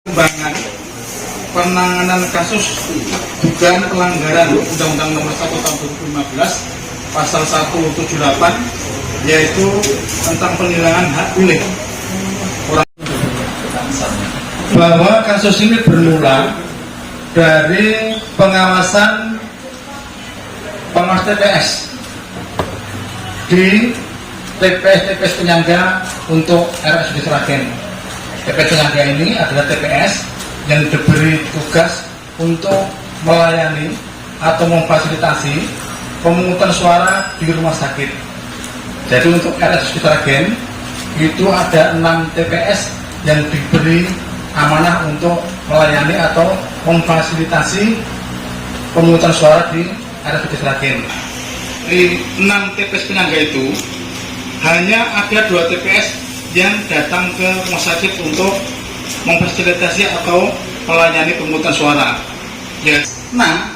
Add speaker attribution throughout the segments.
Speaker 1: Pengembangan penanganan kasus dugaan pelanggaran Undang-Undang Nomor 1 Tahun 2015 Pasal 178, yaitu tentang penghilangan hak pilih orang. Bahwa kasus ini bermula dari pengawasan pengawas TPS di TPS penyangga untuk RSUD Sragen. TPS penyangga ini adalah TPS yang diberi tugas untuk melayani atau memfasilitasi pemungutan suara di rumah sakit. Jadi untuk RSUD Sragen itu ada 6 TPS yang diberi amanah untuk melayani atau memfasilitasi pemungutan suara di RSUD Sragen. Di 6 TPS penyangga itu hanya ada 2 TPS yang datang ke rumah sakit untuk memfasilitasi atau melayani pemungutan suara. Ya. Nah,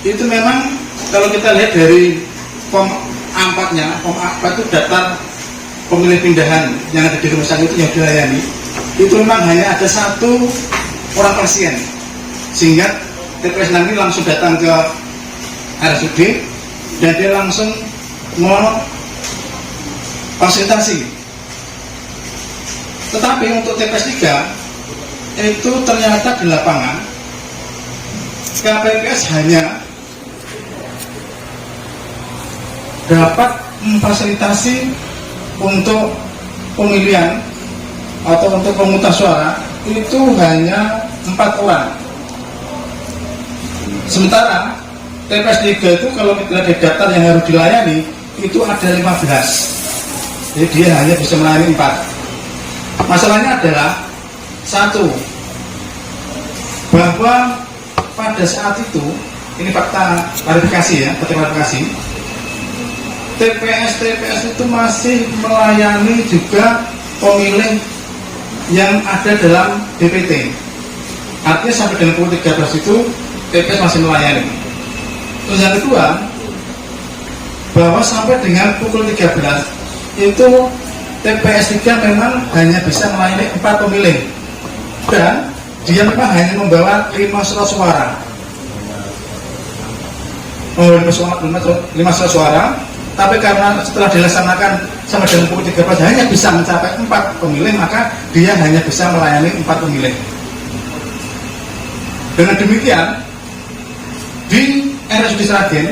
Speaker 1: itu memang kalau kita lihat dari form A4-nya, form A4 itu daftar pemilih pindahan yang ada di rumah sakit itu yang dilayani. Itu memang hanya ada 1 orang pasien, sehingga TPS ini langsung datang ke RSUD dan dia langsung mau fasilitasi. Tetapi untuk TPS 3 itu ternyata di lapangan KPPS hanya dapat memfasilitasi untuk pemilihan atau untuk pemungutan suara itu hanya 4 orang. Sementara TPS 3 itu kalau kita lihat daftar yang harus dilayani itu ada 15. Jadi dia hanya bisa melayani 4. Masalahnya adalah 1, bahwa pada saat itu, ini fakta klarifikasi ya, TPS itu masih melayani juga pemilih yang ada dalam DPT. Artinya sampai dengan pukul 13 itu TPS masih melayani. Terus yang kedua, bahwa sampai dengan pukul 13 itu TPS 3 memang hanya bisa melayani 4 pemilih dan dia memang hanya membawa 5 surat suara. 5 surat suara, tapi karena setelah dilaksanakan sampai dengan pukul 13 hanya bisa mencapai 4 pemilih, maka dia hanya bisa melayani 4 pemilih. Dengan demikian, di RSUD Sragen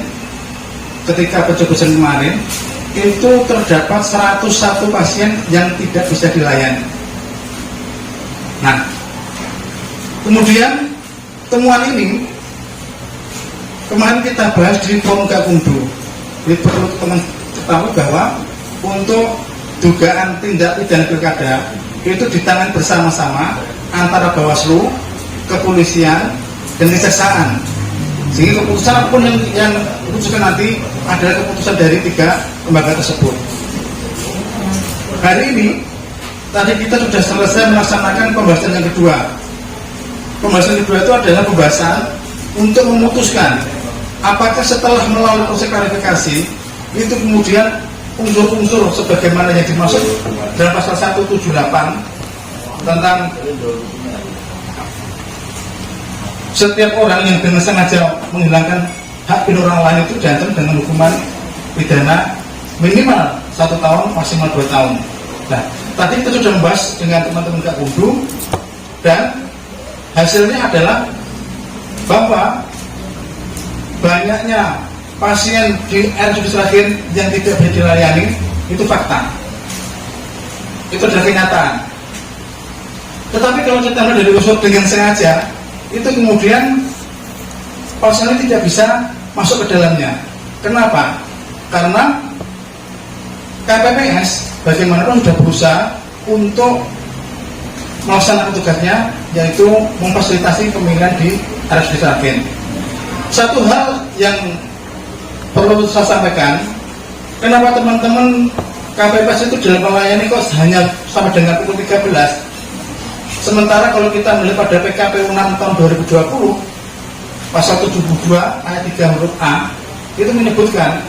Speaker 1: ketika pencoblosan kemarin itu terdapat 101 pasien yang tidak bisa dilayani. Nah, kemudian temuan ini kemarin kita bahas di Forum Gakumdu. Jadi perlu teman ketahui bahwa untuk dugaan tindak pidana pilkada itu ditangani bersama-sama antara Bawaslu, kepolisian, dan kejaksaan. Sehingga keputusan apapun yang diputuskan nanti adalah keputusan dari 3 lembaga tersebut. Hari ini tadi kita sudah selesai melaksanakan pembahasan yang kedua. Pembahasan kedua itu adalah pembahasan untuk memutuskan apakah setelah melalui proses klarifikasi itu kemudian unsur-unsur sebagaimana yang dimaksud dalam pasal 178 tentang setiap orang yang dengan sengaja menghilangkan hak pilih orang lain itu diancam dengan hukuman pidana minimal 1 tahun maksimal 2 tahun. Nah, tadi kita sudah membahas dengan teman-teman Gakumdu dan hasilnya adalah bahwa banyaknya pasien di RSUD Sragen yang tidak bisa dilayani itu fakta. Itu adalah kenyataan. Tetapi kalau kita lihat dari unsur dengan sengaja, itu kemudian pasien ini tidak bisa masuk ke dalamnya. Kenapa? Karena KPPS bagaimanapun sudah berusaha untuk melaksanakan tugasnya, yaitu memfasilitasi pemilihan di RSUD Sragen. Satu hal yang perlu saya sampaikan, kenapa teman-teman KPPS itu dalam melayani kok hanya sampai dengan pukul 13? Sementara kalau kita melihat pada PKPU 6 tahun 2020 pasal 72 ayat 3 huruf A itu menyebutkan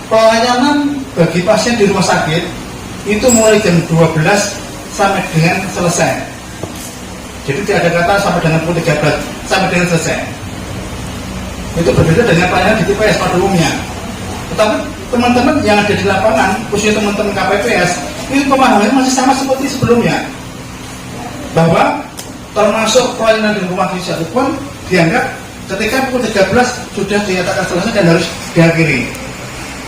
Speaker 1: pelayanan bagi pasien di rumah sakit itu mulai jam 12 sampai dengan selesai. Jadi tidak ada kata sampai dengan pukul 13 sampai dengan selesai. Itu berbeda dengan pelayanan di TPS pada umumnya. Tetapi teman-teman yang ada di lapangan, khususnya teman-teman KPPS, ini pemahamannya masih sama seperti sebelumnya, bahwa termasuk pelayanan di rumah sakit pun dianggap ketika pukul 13 sudah dinyatakan selesai dan harus diakhiri.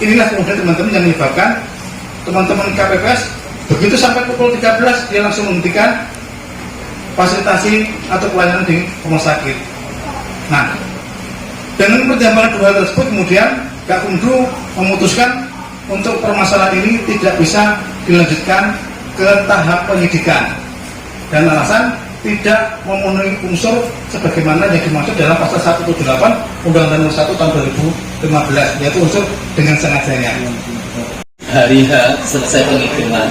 Speaker 1: Inilah kemudian teman-teman yang menyebabkan teman-teman KPPS begitu sampai pukul 13 dia langsung menghentikan fasilitasi atau pelayanan di rumah sakit. Nah, dengan pertimbangan dua hal tersebut kemudian Gakumdu memutuskan untuk permasalahan ini tidak bisa dilanjutkan ke tahap penyidikan dan alasan tidak memenuhi unsur sebagaimana yang dimaksud dalam pasal 178 Undang-Undang Nomor 1 Tahun 2015, yaitu unsur dengan sengajanya.
Speaker 2: Hari H selesai penghitungan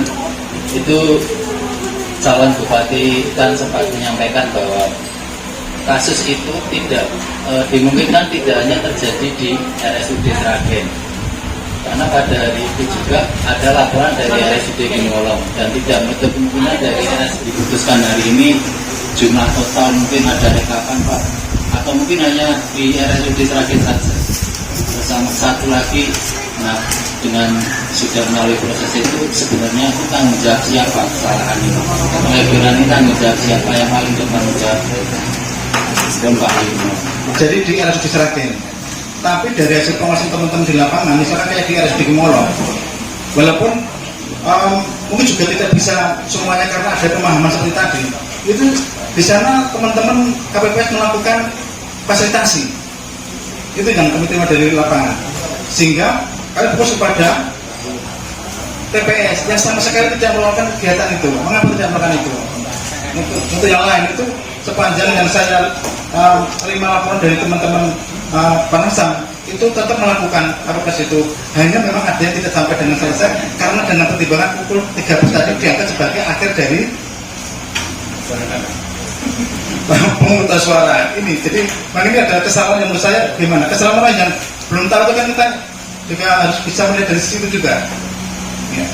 Speaker 2: itu calon bupati kan sempat menyampaikan bahwa kasus itu tidak dimungkinkan tidak hanya terjadi di RSUD Sragen, karena pada hari itu juga ada laporan dari RSUD Gimolong dan tidak menutup kemungkinan dari RSUD diputuskan hari ini jumlah total mungkin ada rekapan Pak, atau mungkin hanya di RSUD Sragen saja. Bersama satu lagi, nah dengan sudah melalui proses itu sebenarnya itu tanggung jawab siapa kesalahan ini, pelebihan ini tanggung jawab siapa yang paling bertanggung jawab?
Speaker 1: Jadi di RSUD Sragen, tapi dari hasil pengawasan teman-teman di lapangan, misalkan kayak di RSUD Gimolong, walaupun mungkin juga tidak bisa semuanya karena ada pemahaman seperti tadi, itu di sana teman-teman KPPS melakukan fasilitasi, itu yang kami terima dari lapangan, sehingga kami fokus kepada TPS yang sama sekali tidak melakukan kegiatan itu. Mengapa tidak melakukan itu? Untuk yang lain itu sepanjang yang saya terima laporan dari teman-teman Panasam itu tetap melakukan apapun itu, hanya memang ada yang tidak sampai dengan selesai karena dengan pertimbangan pukul 13 tadi dianggap sebagai akhir dari pemungutan suara ini. Jadi ini ada kesalahan yang menurut saya gimana? Kesalahan lain yang belum tahu itu kan kita juga harus bisa melihat dari situ juga. Ya.